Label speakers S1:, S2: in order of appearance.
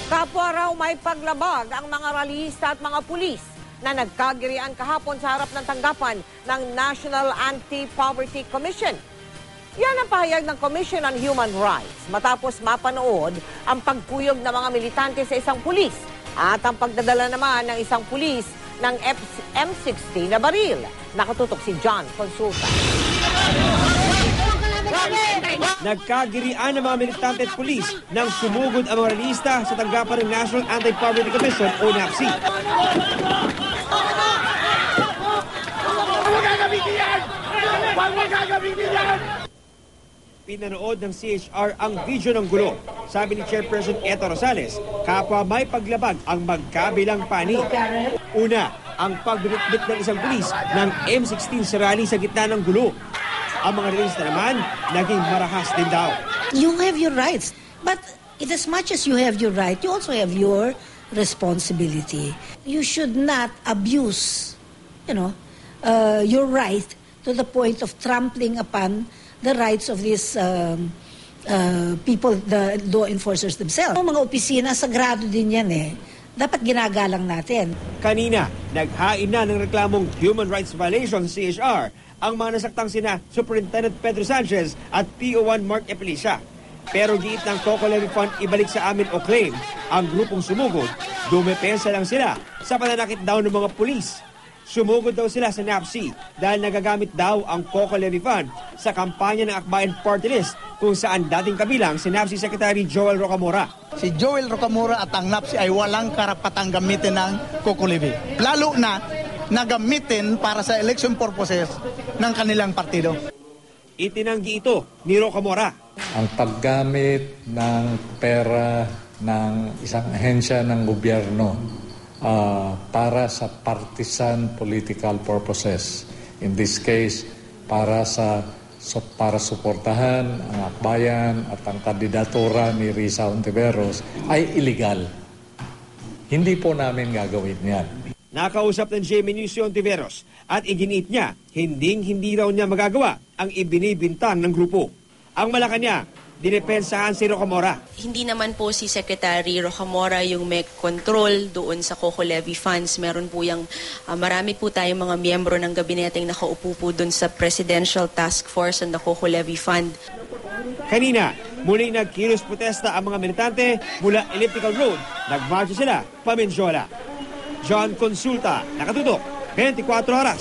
S1: Kapwa raw may paglabag ang mga rallyista at mga pulis na nagkagirian kahapon sa harap ng tanggapan ng National Anti-Poverty Commission. Yan ang pahayag ng Commission on Human Rights matapos mapanood ang pagkuyog ng mga militante sa isang pulis at ang pagdadala naman ng isang pulis ng M60 na baril. Nakatutok si John Consulta.
S2: Nagkagirian ng mga militante at pulis nang sumugod ang mga rallyista sa tanggapan ng National Anti-Poverty Commission o NAPC. Pinanood ng CHR ang video ng gulo. Sabi ni Chairperson Eto Rosales, kapwa may paglabag ang magkabilang panig. Una, ang pagbibitbit ng isang pulis ng M16 sa rally sa gitna ng gulo. Ang mga rallyista naman, naging marahas din daw.
S3: You have your rights, but in as much as you have your right, you also have your responsibility. You should not abuse, your right to the point of trampling upon the rights of these people, the law enforcers themselves. Ang mga opisina, sagrado din yan eh. Dapat ginagalang natin.
S2: Kanina, naghain na ng reklamong human rights violation sa CHR ang mga nasaktang sina Superintendent Pedro Sanchez at PO1 Mark Epelicia. Pero giit ng Coco Levy Fund ibalik sa amin o claim, ang grupong sumugod, dumepensa lang sila sa pananakit daw ng mga pulis. Sumugod daw sila sa NAPC dahil nagagamit daw ang Coco Levy Fund sa kampanya ng Akbayan Party List kung saan dating kabilang si NAPC Secretary Joel Rocamora.
S4: Si Joel Rocamora at ang NAPC ay walang karapatang gamitin ng Coco Levy. Lalo na gamitin para sa election purposes ng kanilang partido.
S2: Itinanggi ito ni Rocamora.
S5: Ang paggamit ng pera ng isang ahensya ng gobyerno para sa partisan political purposes. In this case, para suportahan ang akbayan at ang kandidatura ni Risa Hontiveros ay illegal. Hindi po namin gagawin yan.
S2: Nakausap ng GMA News si Hontiveros at iginiit niya, hindi raw niya magagawa ang ibinibintang ng grupo. Ang Malacanang, dinepensahan si Rocamora.
S6: Hindi naman po si Secretary Rocamora yung may control doon sa Coco Levy Funds. Meron po marami po tayong mga miyembro ng gabineteng nakaupo po doon sa Presidential Task Force on the Coco Levy Fund.
S2: Kanina, muli nagkilos protesta ang mga militante mula Elliptical Road. Nagmarcha sila pa Mendiola. John Consulta, nakatutok, 24 oras.